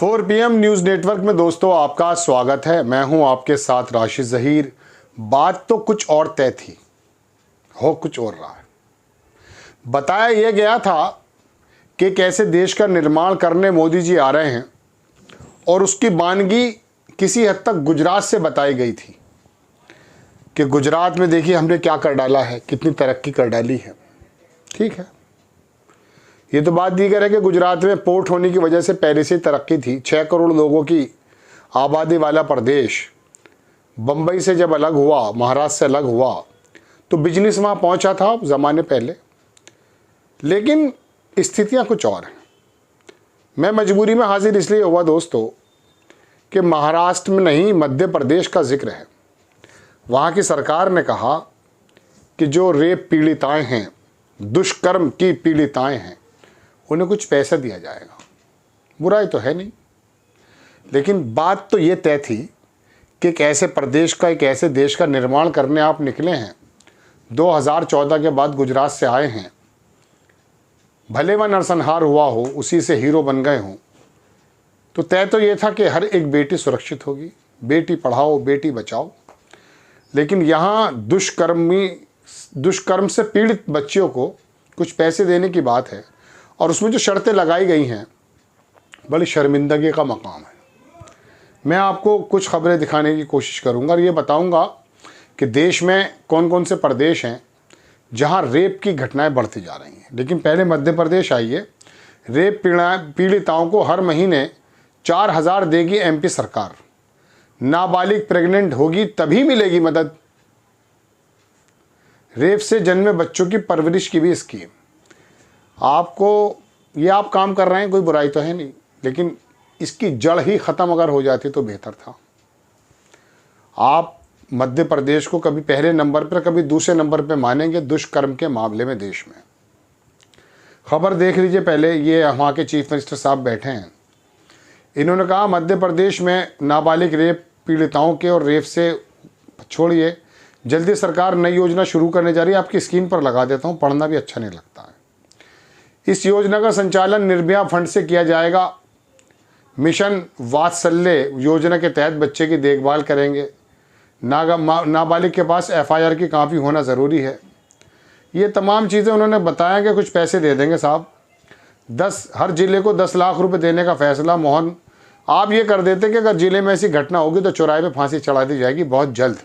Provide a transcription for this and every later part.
4 PM news network में दोस्तों आपका स्वागत है। मैं हूं आपके साथ राशिद ज़हीर। बात तो कुछ और तय थी, हो कुछ और रहा है। बताया यह गया था कि कैसे देश का निर्माण करने मोदी जी आ रहे हैं और उसकी वानगी किसी हद तक गुजरात से बताई गई थी कि गुजरात में देखिए हमने क्या कर डाला है, कितनी तरक्की कर डाली है। ठीक है, ये तो बात दीगर है कि गुजरात में पोर्ट होने की वजह से पहले से तरक्की थी। 6 करोड़ लोगों की आबादी वाला प्रदेश बम्बई से जब अलग हुआ, महाराष्ट्र से अलग हुआ, तो बिजनेस वहाँ पहुँचा था ज़माने पहले। लेकिन स्थितियाँ कुछ और हैं। मैं मजबूरी में हाजिर इसलिए हुआ दोस्तों कि महाराष्ट्र में नहीं, मध्य प्रदेश का जिक्र है। वहाँ की सरकार ने कहा कि जो रेप पीड़िताएँ हैं, दुष्कर्म की पीड़िताएँ हैं, उन्हें कुछ पैसा दिया जाएगा। बुराई तो है नहीं, लेकिन बात तो ये तय थी कि एक ऐसे प्रदेश का, एक ऐसे देश का निर्माण करने आप निकले हैं। 2014 के बाद गुजरात से आए हैं, भले वह नरसंहार हुआ हो, उसी से हीरो बन गए हों, तो तय तो ये था कि हर एक बेटी सुरक्षित होगी, बेटी पढ़ाओ बेटी बचाओ। लेकिन यहाँ दुष्कर्म से पीड़ित बच्चियों को कुछ पैसे देने की बात है और उसमें जो शर्तें लगाई गई हैं, बड़ी शर्मिंदगी का मकाम है। मैं आपको कुछ खबरें दिखाने की कोशिश करूंगा और ये बताऊंगा कि देश में कौन कौन से प्रदेश हैं जहां रेप की घटनाएं बढ़ती जा रही हैं। लेकिन पहले मध्य प्रदेश आइए। रेप पीड़िताओं को हर महीने 4,000 देगी MP सरकार। नाबालिग प्रेग्नेंट होगी तभी मिलेगी मदद। रेप से जन्मे बच्चों की परवरिश की भी स्कीम। आपको ये आप काम कर रहे हैं, कोई बुराई तो है नहीं, लेकिन इसकी जड़ ही ख़त्म अगर हो जाती तो बेहतर था। आप मध्य प्रदेश को कभी पहले नंबर पर, कभी दूसरे नंबर पर मानेंगे दुष्कर्म के मामले में देश में। खबर देख लीजिए पहले। ये वहाँ के चीफ मिनिस्टर साहब बैठे हैं। इन्होंने कहा मध्य प्रदेश में नाबालिग रेप पीड़िताओं के और रेप से छोड़िए, जल्दी सरकार नई योजना शुरू करने जा रही है। आपकी स्क्रीन पर लगा देता हूँ, पढ़ना भी अच्छा नहीं लगता है। इस योजना का संचालन निर्भया फंड से किया जाएगा। मिशन वात्सल्य योजना के तहत बच्चे की देखभाल करेंगे। नाबालिग के पास FIR की कॉपी होना ज़रूरी है। ये तमाम चीज़ें उन्होंने बताया कि कुछ पैसे दे देंगे साहब। हर जिले को 10 लाख रुपए देने का फैसला। मोहन, आप ये कर देते कि अगर जिले में ऐसी घटना होगी तो चौराहे पे फांसी चढ़ा दी जाएगी बहुत जल्द।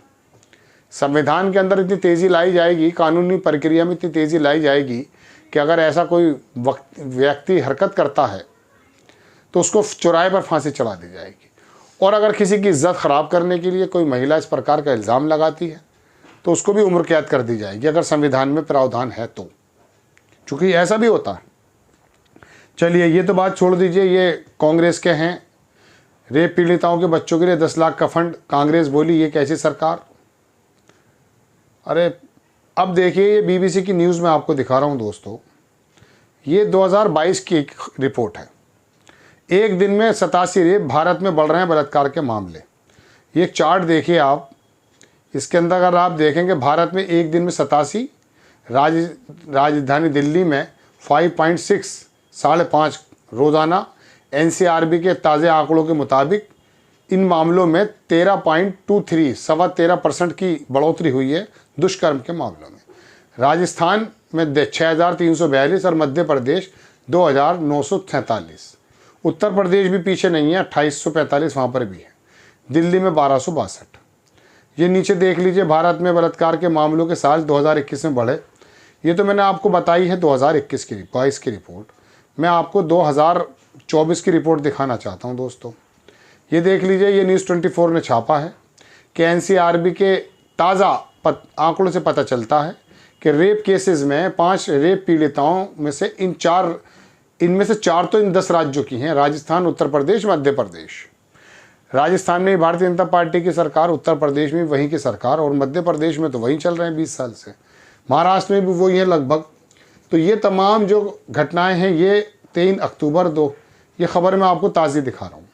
संविधान के अंदर इतनी तेज़ी लाई जाएगी, कानूनी प्रक्रिया में इतनी तेज़ी लाई जाएगी कि अगर ऐसा कोई व्यक्ति हरकत करता है तो उसको चौराहे पर फांसी चढ़ा दी जाएगी। और अगर किसी की इज्जत ख़राब करने के लिए कोई महिला इस प्रकार का इल्ज़ाम लगाती है तो उसको भी उम्र कैद कर दी जाएगी, अगर संविधान में प्रावधान है तो, चूँकि ऐसा भी होता है। चलिए ये तो बात छोड़ दीजिए। ये कांग्रेस के हैं। रेप पीड़िताओं के बच्चों के लिए 10 लाख का फंड। कांग्रेस बोली ये कैसी सरकार। अरे अब देखिए, ये BBC की न्यूज़ में आपको दिखा रहा हूँ दोस्तों। ये 2022 की एक रिपोर्ट है। एक दिन में 87 रेप, भारत में बढ़ रहे हैं बलात्कार के मामले। ये एक चार्ट देखिए आप। इसके अंदर अगर आप देखेंगे भारत में एक दिन में 87, राजधानी दिल्ली में 5.6, 5.5 रोज़ाना। NCRB के ताज़े आंकड़ों के मुताबिक इन मामलों में 13.23, 13.25% की बढ़ोतरी हुई है दुष्कर्म के मामलों में। राजस्थान में 6,342 और मध्य प्रदेश 2,947। उत्तर प्रदेश भी पीछे नहीं है, 2,845 वहाँ पर भी है। दिल्ली में 1,262। ये नीचे देख लीजिए, भारत में बलात्कार के मामलों के साल 2021 में बढ़े। ये तो मैंने आपको बताई है 2021 की 22 की रिपोर्ट। मैं आपको 2024 की रिपोर्ट दिखाना चाहता हूँ दोस्तों। ये देख लीजिए, ये न्यूज़ 24 ने छापा है कि NCRB के ताज़ा आंकड़ों से पता चलता है कि रेप केसेस में 5 रेप पीड़िताओं में से इनमें से 4 तो इन 10 राज्यों की हैं। राजस्थान, उत्तर प्रदेश, मध्य प्रदेश। राजस्थान में भारतीय जनता पार्टी की सरकार, उत्तर प्रदेश में वहीं की सरकार और मध्य प्रदेश में तो वहीं चल रहे हैं 20 साल से। महाराष्ट्र में भी वही है लगभग। तो ये तमाम जो घटनाएं हैं ये 3 अक्टूबर 2, ये खबर मैं आपको ताज़ी दिखा रहा हूँ।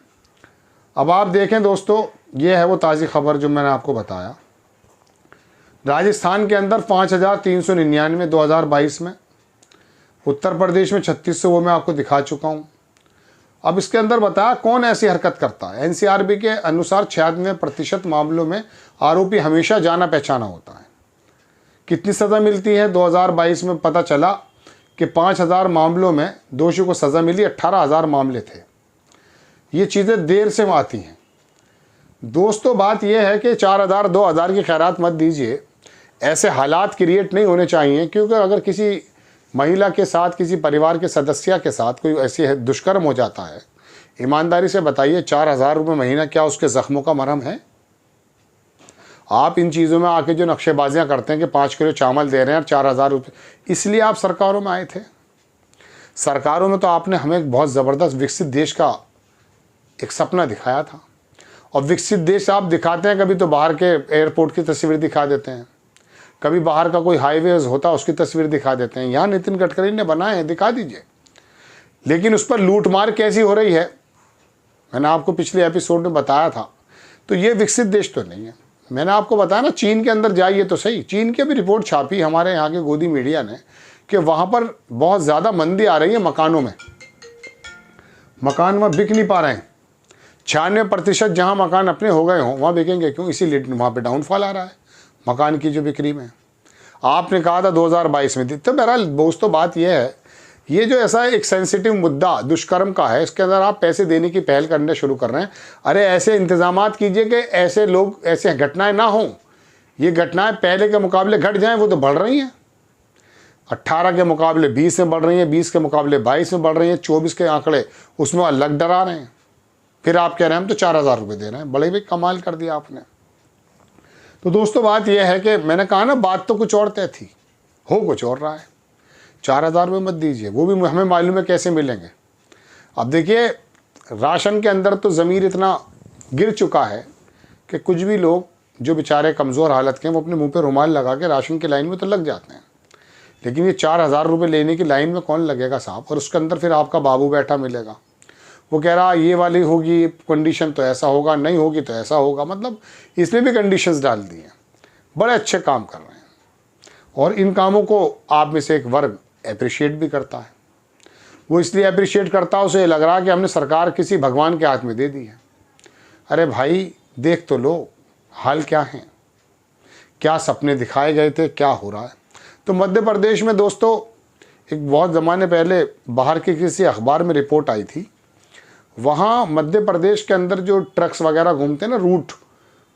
अब आप देखें दोस्तों, ये है वो ताज़ी खबर जो मैंने आपको बताया। राजस्थान के अंदर 5,399 2022 में। उत्तर प्रदेश में 3600, वो मैं आपको दिखा चुका हूँ। अब इसके अंदर बताया कौन ऐसी हरकत करता है। एनसीआरबी के अनुसार 96% मामलों में आरोपी हमेशा जाना पहचाना होता है। कितनी सज़ा मिलती है? 2022 में पता चला कि 5000 मामलों में दोषी को सज़ा मिली, 18000 मामले थे। ये चीज़ें देर से आती हैं दोस्तों। बात यह है कि 4000 2000 की खैरात मत दीजिए, ऐसे हालात क्रिएट नहीं होने चाहिए। क्योंकि अगर किसी महिला के साथ, किसी परिवार के सदस्य के साथ कोई ऐसी दुष्कर्म हो जाता है, ईमानदारी से बताइए 4000 रुपये महीना क्या उसके ज़ख्मों का मरहम है? आप इन चीज़ों में आके जो नक्शेबाजियाँ करते हैं कि 5 किलो चावल दे रहे हैं और 4000 रुपये, इसलिए आप सरकारों में आए थे। सरकारों में तो आपने हमें एक बहुत ज़बरदस्त विकसित देश का एक सपना दिखाया था। और विकसित देश आप दिखाते हैं, कभी तो बाहर के एयरपोर्ट की तस्वीर दिखा देते हैं, कभी बाहर का कोई हाईवेज होता है उसकी तस्वीर दिखा देते हैं। यहाँ नितिन गडकरी ने बनाए हैं, दिखा दीजिए। लेकिन उस पर लूटमार कैसी हो रही है, मैंने आपको पिछले एपिसोड में बताया था। तो ये विकसित देश तो नहीं है। मैंने आपको बताया ना, चीन के अंदर जाइए तो सही। चीन की भी रिपोर्ट छापी हमारे यहाँ के गोदी मीडिया ने कि वहाँ पर बहुत ज़्यादा मंदी आ रही है मकानों में। मकान वहाँ बिक नहीं पा रहे हैं। 96% जहाँ मकान अपने हो गए हों वहाँ बिकेंगे क्यों? इसीलिए वहाँ पे डाउनफॉल आ रहा है मकान की जो बिक्री में। आपने कहा था 2022 में थी। तो बहरहाल दोस्तों बात यह है, ये जो ऐसा एक सेंसिटिव मुद्दा दुष्कर्म का है, इसके अंदर आप पैसे देने की पहल करने शुरू कर रहे हैं। अरे ऐसे इंतजामात कीजिए कि ऐसे लोग, ऐसे घटनाएं ना हों। ये घटनाएं पहले के मुकाबले घट जाएं, वो तो बढ़ रही हैं। 18 के मुकाबले 20 में बढ़ रही हैं, 20 के मुकाबले 22 में बढ़ रही हैं, 24 के आंकड़े उसमें अलग डरा रहे हैं। फिर आप कह रहे हैं हम तो 4000 रुपये दे रहे हैं। बड़े भाई कमाल कर दिया आपने। तो दोस्तों बात यह है कि मैंने कहा ना, बात तो कुछ और तय थी, हो कुछ और रहा है। 4000 रुपये मत दीजिए, वो भी हमें मालूम है कैसे मिलेंगे। अब देखिए, राशन के अंदर तो ज़मीर इतना गिर चुका है कि कुछ भी लोग जो बेचारे कमज़ोर हालत के हैं वो अपने मुंह पे रुमाल लगा के राशन की लाइन में तो लग जाते हैं। लेकिन ये 4000 रुपये लेने की लाइन में कौन लगेगा साहब? और उसके अंदर फिर आपका बाबू बैठा मिलेगा, वो कह रहा ये वाली होगी कंडीशन तो ऐसा होगा, नहीं होगी तो ऐसा होगा। मतलब इसमें भी कंडीशंस डाल दी हैं। बड़े अच्छे काम कर रहे हैं और इन कामों को आप में से एक वर्ग अप्रिशिएट भी करता है। वो इसलिए अप्रिशिएट करता है, उसे लग रहा है कि हमने सरकार किसी भगवान के हाथ में दे दी है। अरे भाई देख तो लो हाल क्या है, क्या सपने दिखाए गए थे, क्या हो रहा है। तो मध्य प्रदेश में दोस्तों एक बहुत ज़माने पहले बाहर के किसी अखबार में रिपोर्ट आई थी। वहाँ मध्य प्रदेश के अंदर जो ट्रक्स वगैरह घूमते हैं ना, रूट,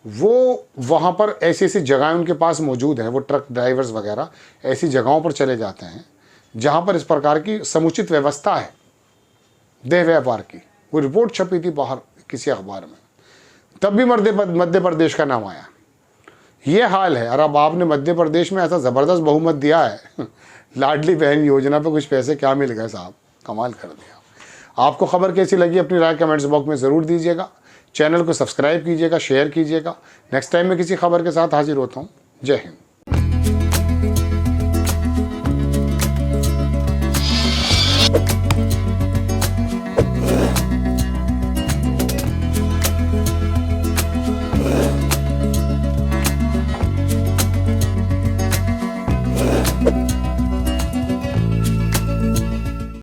वो वहाँ पर ऐसी ऐसी जगहें उनके पास मौजूद हैं। वो ट्रक ड्राइवर्स वगैरह ऐसी जगहों पर चले जाते हैं जहाँ पर इस प्रकार की समुचित व्यवस्था है देह व्यापार की। वो रिपोर्ट छपी थी बाहर किसी अखबार में, तब भी मध्य प्रदेश का नाम आया। ये हाल है। और अब आपने मध्य प्रदेश में ऐसा ज़बरदस्त बहुमत दिया है लाडली बहन योजना पे कुछ पैसे क्या मिल गए साहब, कमाल कर दिया। आपको खबर कैसी लगी अपनी राय कमेंट्स बॉक्स में ज़रूर दीजिएगा। चैनल को सब्सक्राइब कीजिएगा, शेयर कीजिएगा। नेक्स्ट टाइम मैं किसी खबर के साथ हाजिर होता हूँ। जय हिंद।